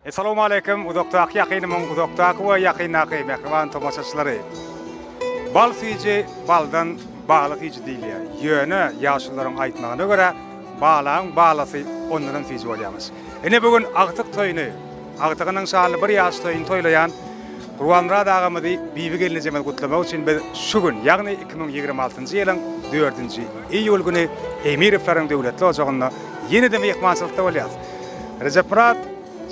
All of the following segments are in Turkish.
Assalamu alaykum. Uzakdaki yakınımın uzakdaki ve yakınaki mehriban tomaşaçıları. Bal fici baldan bağlı fici değil ya. Yönü yaşlıların aytmağına göre bağlan bağlası onların fici olyamız. Bugün Ağtık toyunu, Ağtık'ın şahlı bir yaş toyunu toylayan Ruanrad ağamızı bibi gelini cemel kutlamak için biz şu gün yani 2026 yılın 4. İyul günü Emirevlerin devletli ocağında yeniden mehmançılıkta olyaz. Recep Murat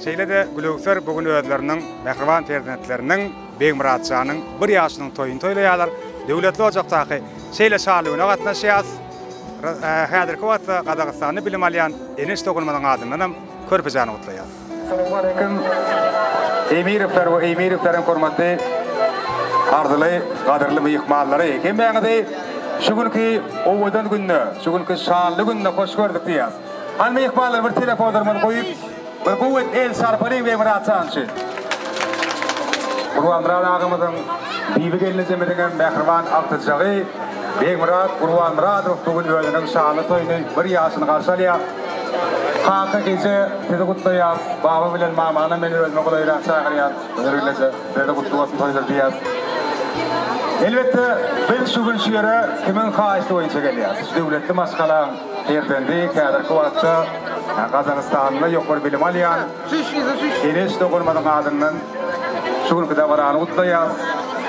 Şeylede Gülöksör bugün öğretlerinin, mehriban perdenetlerinin, Bey Murat Can'ın bir yaşının toyunu toylayalar. Devletli ocaktaki şeyle şarlığına katnaşıyaz. Hadirki vatta Qazaqstan'ı bilim alayan Enes Togunmanın adından Körpecan'ı kutlayaz. Assalamu alaikum. Emirevler ve Emirevlerin hurmatly arzuly, qadrly mehmanlary. Ekin beňide şu günkü owadan günne, şu günkü şanly günne hoş gördük diýär. Al mehmanlar bir telefonlarını koyup bir kuvvet el sarpali ve Murat Sançı. Ruanrad ağamızın bibi gelini cemedigen mehriban altıcağı Bey Murat, Ruanrad bugün öğlenin şanlı toyunu bir yaşını karşılaya. Hakkı gece sizi kutlayaz. Babam bilen mamana beni özme kolayla çağırıyaz. Önerülece sizi kutlayasın toyudur diyaz. Elbette biz şu gün şu yere kimin kaçtı oyuncu geliyaz. Devletli maskalan Erdendi, Kadir Kuvat'ta Kazakistan'da yokur bilim alayan Enes Togunmanın adından şu gün kıda varanı kutlayaz.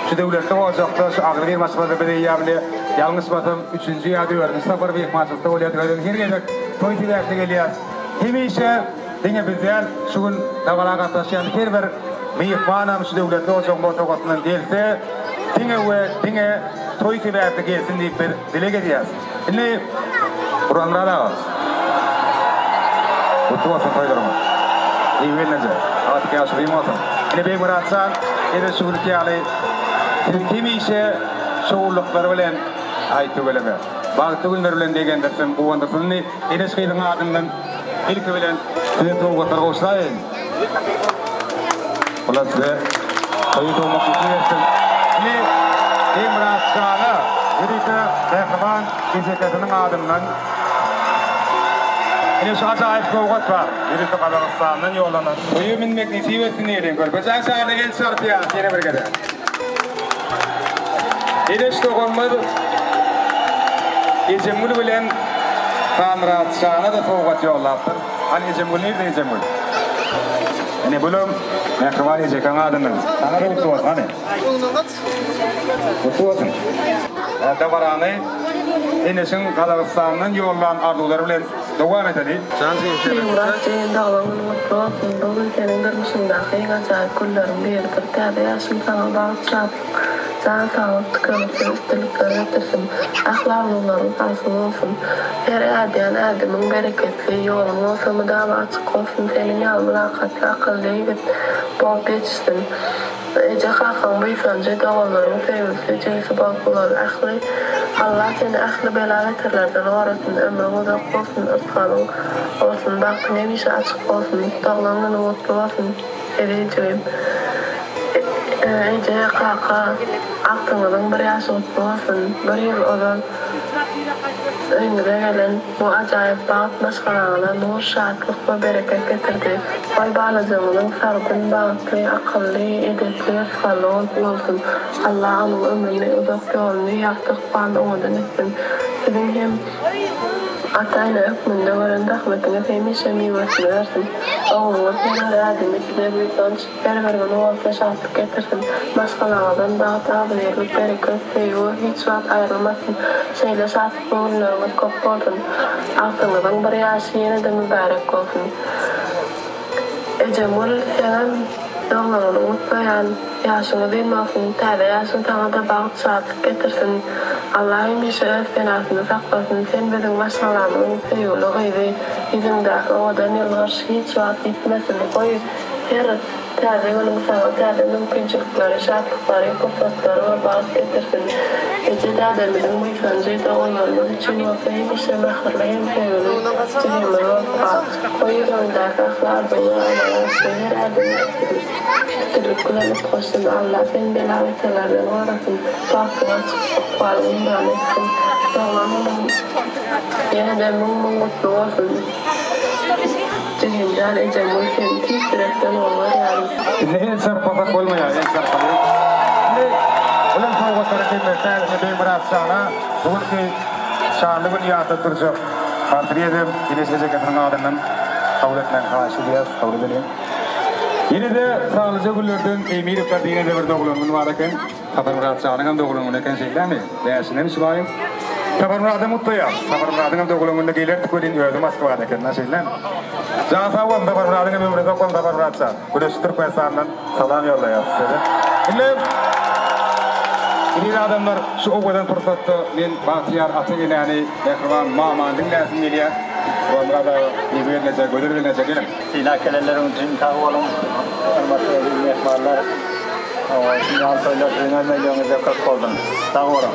Şu devletli ocakta şu ağır bir maçlarda bedeyyamlı yalnız batım 3. ya 4. Safar bir maçlıkta olayatı her gelecek toy tilaklı geliyaz. Hemişe dine bizler şu gün davara katlaşan her bir mehmanam şu devletli ocakta otokasından gelse dine toy tilaklı gelsin deyip bir dile geliyaz. Şimdi Ruanrad ağa. Kutlu olsun toylarımız. İyi verilmece. Artık yaşayayım olsun. Yine Bey Murat San, yine şu ülke alı. Kimi işe şoğullukları bilen aytı bileme. Bağıtı günler bilen degendersin, bu andırsın. Yine şkıydın adından ilk bilen size toğutlar koşlayın. Ulan size toyu toğmak için versin. Yine Bey Murat San'a birlikte mehriban fizikasının adından yine şu acayip toğut var. Birlikte Kazakistan'dan yollanan. Toyu minmek nesip etsin diyelim. Körpecan şahane gel şartıya. Yine bir kere. Enes Togunman Ecemul bilen Murat Şah'a da toğut yollattır. Hani Ecemul neydi Ecemul? Yine bölüm mehriban Ecekan adından. Sana da kutlu olsun hani. Kutlu olsun. Davarany Enes'in Kazakistan'dan yollanan arzuları bilen devam edelim. Murat dağlarının mutlu olsun. Bugün senin durmuşundaki acayip kullarım bir terde yaşım sana bağışlat. Sana sağlık tıkanıpsın, üstülükleri getirsin. Ahlaklıların kalsın olsun. Her adiyan adimin bereketli yolun olsun. Müdava açık olsun. Senin yol mülakatlı akıllı git. Bol geçsin. Ece kalkan buysancı dağlarının sevimli ceysi balkular aklı. Allah seni aklı bela getirlerden orasın. Ömrün uzak olsun. Irtkanın olsun. Baktın emişi açık olsun. Dağlarının mutlu olsun. Edeceğim. Ece kaka aklımızın bir yaşı mutlu olsun. Bir yıl olan önüne gelen bu acayip bağıt maşkalalarına nur, şahatlık ve bereket getirdi. Oy bağlıcımının sargın, bağıtlı, akıllı, edetli, ırtkanlı olsun. Allah onun ömrünü, uzak yolunu, yaktık bağlı umudun etsin. Sizin hem atayla hükmünde varın rahmetine hemişe meyvesini versin. Oğlumuz her adimizde büyük önç, berbergini olsa şahatlık getirsin. Maşkalalardan dağıt ağabeyirlik, bereket, seyu, hiç vaat ayrılmasın. Şeyle şahatlık uğurlarımız kop olsun. Altınızın bir yaşı yine de mübarek olsun. Ecemul senin yollarını unutmayan, yaşını bilmesin, terde yaşını sana da bağıt şahatlık getirsin. Allah'ım işe öz fenasını saklasın. Sen bizim maşalarının seyuluğuydu. Yüzündeki odan yılgış hiç vaat gitmesin. Koy her terde yolun sana terde mümkünçülükleri, şartlıkları, fırsatları ve bağıt getirsin. Gece dademizin muysancı doğularımız için olsa hem işe mehirli hem seyulu. Cihimli olsa koy yüzündeki aklardan yolamalar her adım etsin. Üstülüklerimiz koşsun. Allah sen belavetelerden orasın. Baktın açık varlığın etsin. Allah'ım yine de mutlu olsun. Birincan ecem ülkenin tüytürekten olur yani. En sarpasak olmaya, en sarpasak. Ulan soğuklara kelmekler, benim biraz sana, bugünkü şanlı bir niyatı duracak. Hatırladım, Güneş Geceketinin adından kabul etmen karşılıyız, kabul edelim. Yine de sağlıca güllerden emir ettiğine de bir doğulunun var eken, Tabar Murat Şah'ın doğulunun eken şeyler mi? Değersinden sulayım. Tabar Murat'ı mutluyuz. Tabar Murat'ın doğulunun gelir tıkırın ödü Moskva'da eken şeyler. Can sağ olun Tabar Murat'ın ömründe okul Tabar Murat Şah. Güneş Türk Mesar'dan salam yollayız size. Şimdi adamlar şu obadan fırsattı, men Bahtiyar Atıgilani, Mehriban Maman dinlesin geliyor. Onlara da birbirine gödürülene gelin. Silahkelelerin için tavuğalım. Hürmetli mehmanlar. Şimdi Antalya Suyuna milyonu zekat koydum. Tavuğalım.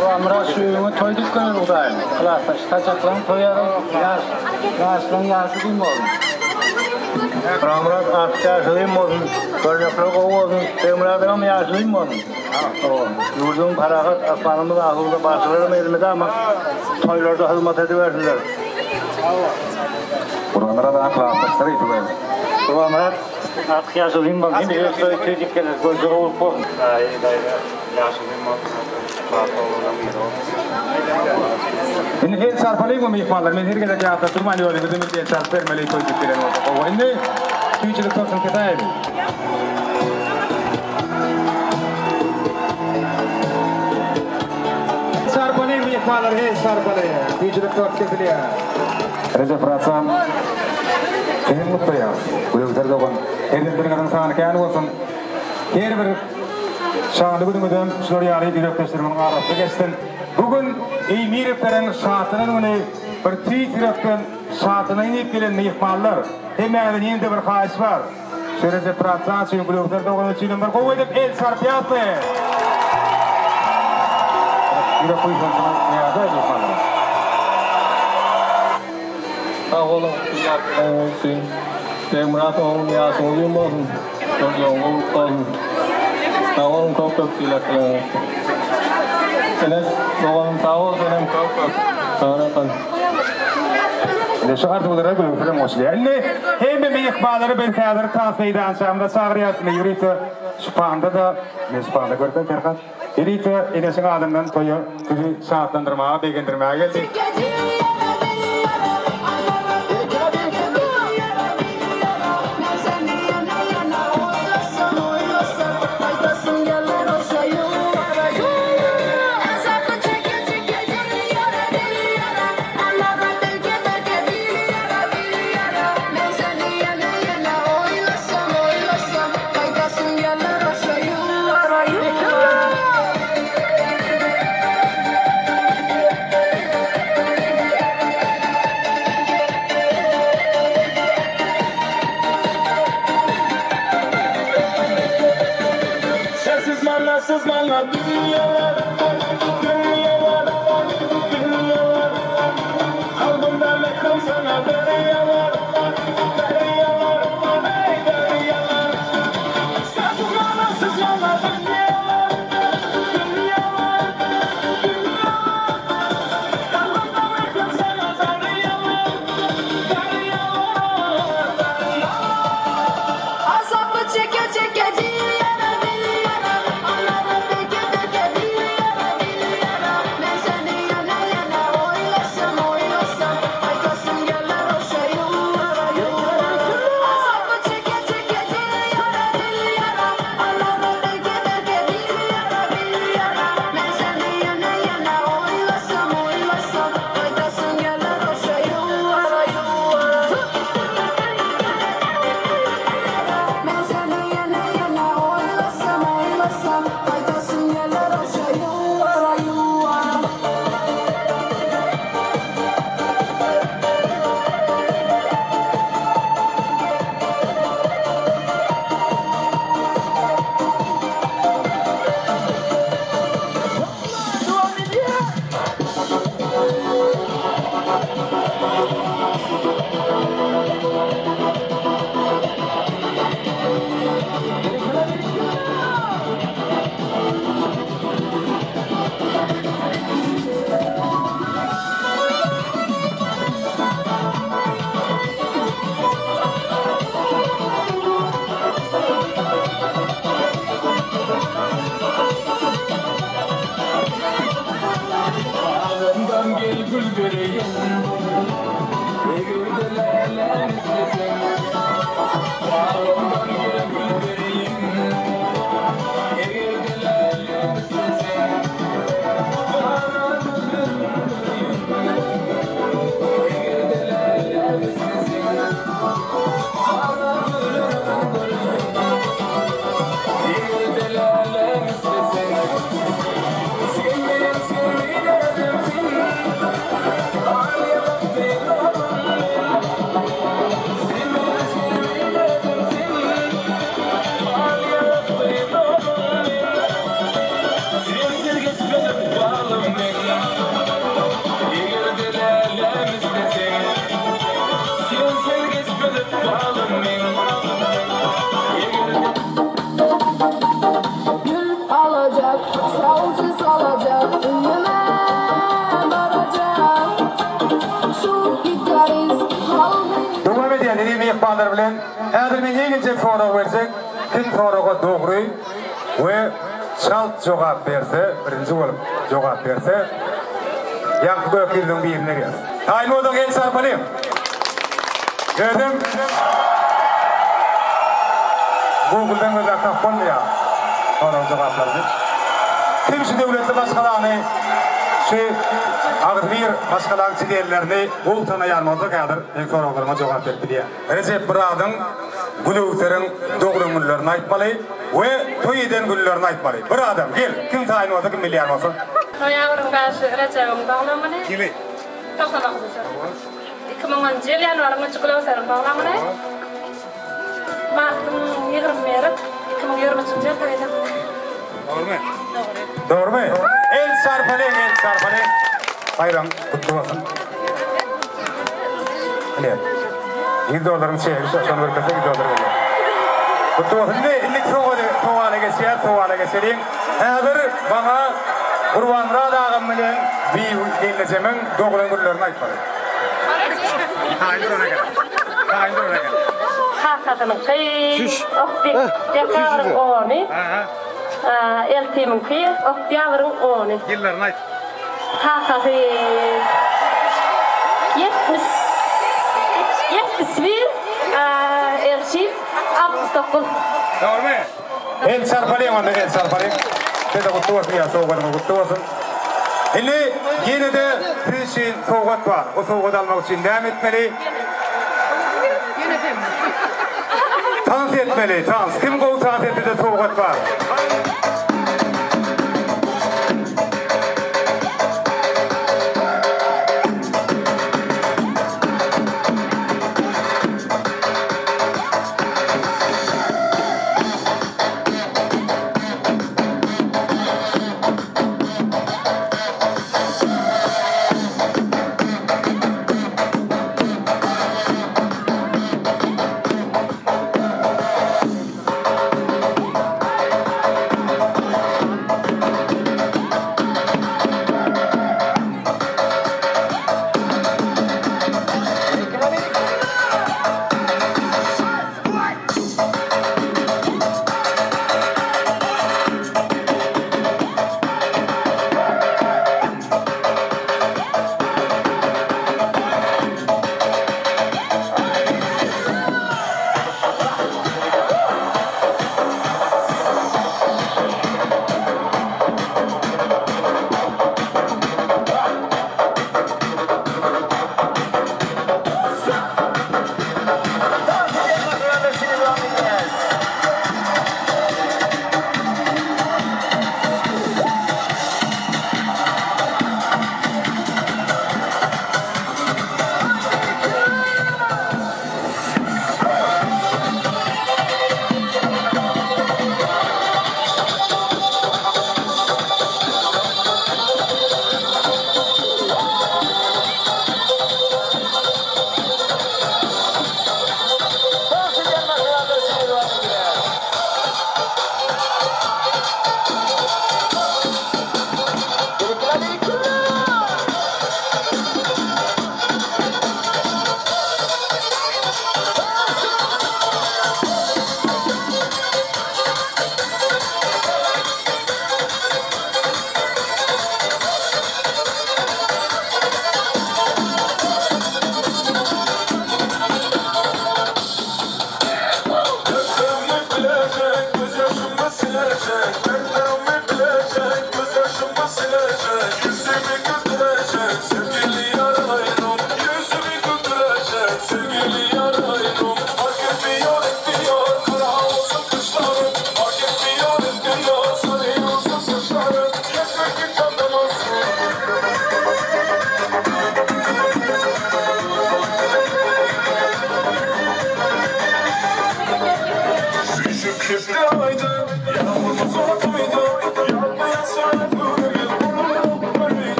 Buramra suyunu toyduk günü udayım. Klasta şitacaklan toyarım. Yaşlan yaşı değil mi oğlum? Buramra artık yaşı değil mi oğlum? Körneklik o oğlum. Temradığım yaşı değil mi oğlum? Yurdun parakat asmanımız ahılda başlarım elimde ama toylarda hizmet ediverdiler. Buramra da klasta sarı itibar. Buramra artık yaşı değil mi oğlum? Şimdi soy tüycük gelir. Gözü olup bu. Ini el sarpalayım mı mihmanlar? Men herkese kağıtta durmayın öyle bizim el sarp vermeli koyduk giren oldu. O indi tüyçülük tutsun ketaydı. Sarpalayım mihmanlar, el sarpalayım. Tüyçülük tutsun ketiliyor. Recep Ratsam, en mutlu ya. Bu yıldır doğan. Herden kadın sana kâyan olsun. Her bir şanlı günümüzden Şuriyali direktörümün arası geçtin. Bugün emiriplerin şahatının önü bir tüy direktörün şahatına inip gelen mihmanlar. Hemen yine bir kayıs var. Şöylece pratsan için kulüpler doğan için bir kovu edip el sarpiyat mı? Bir de kuyusun sana neyada mihmanlar. Sağ olun, yaptığın olsun. Temrat olun, yasın olun olsun. Çocuğun olsun. Sağ olun, çok çok dilekler olsun. Senin doğanın sağ olsun, hem çok çok. Sağ olun. Şu artık bunlara gülüyorum hoşluyor. Hem de meyikmaları bir kadar tasfeyde anşamda çağırıyasını yürüytü. Şu panda da, ne şu panda gördün terkat. Yürüytü, enesin adından toyu, kızı saatlandırmaya, beğendirmeye geldi. Sızmanlar dünyalar, dünyalar, dünyalar. Kalbimden mekan sana deryalar, deryalar, deryalar. Sızmanlar, sızmanlar dünyalar, dünyalar, dünyalar. Kalbimden mekan sana deryalar, deryalar, deryalar. Azabı çeke çeke Gül alacak, savcı salacak, önüme varacak. Şu gitarist kalbini Devam edelim dediğim ihbarlar bilen. Hazır men yegince soru versek, kim soruga doğru ve şalt cevap berse, birinci bolup cevap berse, Yankı Bökül'ün birine gelsin. Tayin olduk el sarpalayım. Gördüm. Google'dan özel tapon mu ya? Onun cevaplarını. Kimsi devletli başkalarını, Ağırmir başkalarının çiğdeylerini ultana yarmadı kadır. En sorularıma cevap verdi diye. Recep Burak'ın Gülüğütlerin doğru günlerini aytmalı ve toy eden günlerini aytmalı. Bir adam gel. Kim tayin olsa kim milyar olsa. Noyabrın başı Recep'in bağlamını. Gili. 99 2010 yıl yanvarında çikolata bağlamını. Mart'ın 20 Mart 2023 yıl tarihinde. Doğru mu? Doğru mu? El sarpalayın, el sarpalayın. Bayram kutlu olsun. Ne? $100 şey, son bir kasa $100 veriyor. Kutlu olsun. İllik soğana geçelim. Hazır bana Kurbanra dağım bilen bir dinlecemin doğru günlerini aytmalı. Hayır ona gel. Hayır ona gel. Hakikaten kıyı, optik, yakarın onu. Eltimin kıyı, optiyavrın onu. Yıllarını ayt. Hakikaten 71, Elşin 69. Doğru mu? El sarpalayın onda, el sarpalayın. Size kutlu olsun ya, soğuğanıma kutlu olsun. Şimdi yine de siz için soğuğat var. O soğuğat almak için devam etmeli. Dans etmeli, dans. Kim kol dans etti de soğuğat var.